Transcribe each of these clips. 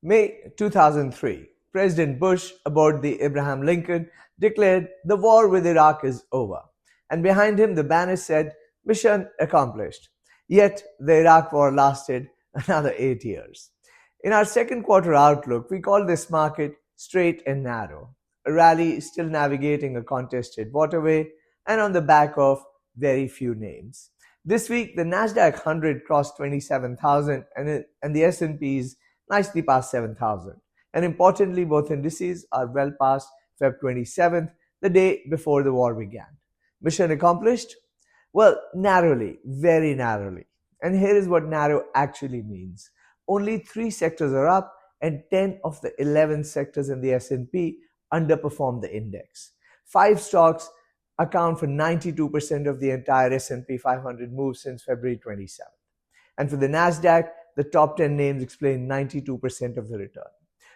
May 2003, President Bush, aboard the Abraham Lincoln, declared the war with Iraq is over. And behind him, the banner said, Mission accomplished. Yet, the Iraq war lasted another 8 years. In our second quarter outlook, we call this market straight and narrow. A rally still navigating a contested waterway and on the back of very few names. This week, the Nasdaq 100 crossed 27,000 and the S&Ps nicely past 7,000. And importantly, both indices are well past Feb 27th, the day before the war began. Mission accomplished? Well, narrowly, very narrowly. And here is what narrow actually means. Only 3 sectors are up and 10 of the 11 sectors in the S&P underperform the index. 5 stocks account for 92% of the entire S&P 500 move since February 27th. And for the Nasdaq, the top 10 names explain 92% of the return.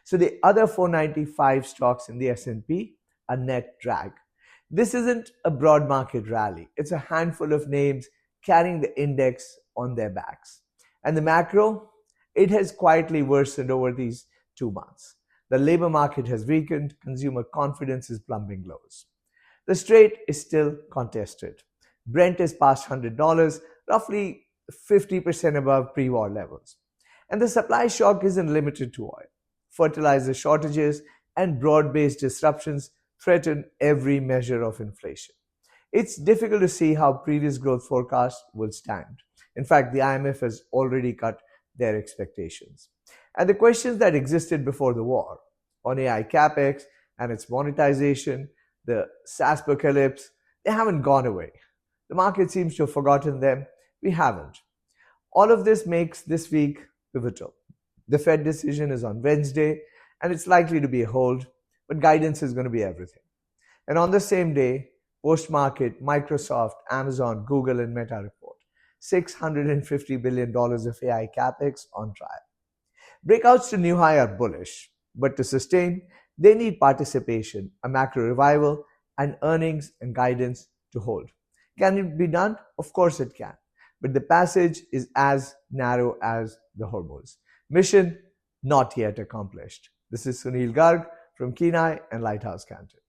So the other 495 stocks in the S&P are net drag. This isn't a broad market rally. It's a handful of names carrying the index on their backs. And the macro, it has quietly worsened over these 2 months. The labor market has weakened, consumer confidence is plumbing lows. The Strait is still contested. Brent is past $100, roughly 50% above pre-war levels. And the supply shock isn't limited to oil. Fertilizer shortages and broad-based disruptions threaten every measure of inflation. It's difficult to see how previous growth forecasts will stand. In fact, the IMF has already cut their expectations. And the questions that existed before the war on AI capex and its monetization, the SaaS apocalypse, they haven't gone away. The market seems to have forgotten them. We haven't. All of this makes this week pivotal. The Fed decision is on Wednesday, and it's likely to be a hold, but guidance is going to be everything. And on the same day, post-market, Microsoft, Amazon, Google, and Meta report $650 billion of AI capex on trial. Breakouts to new high are bullish, but to sustain, they need participation, a macro revival, and earnings and guidance to hold. Can it be done? Of course it can. But the passage is as narrow as the Hormuz. Mission not yet accomplished. This is Sunil Garg from Kenai and Lighthouse Canton.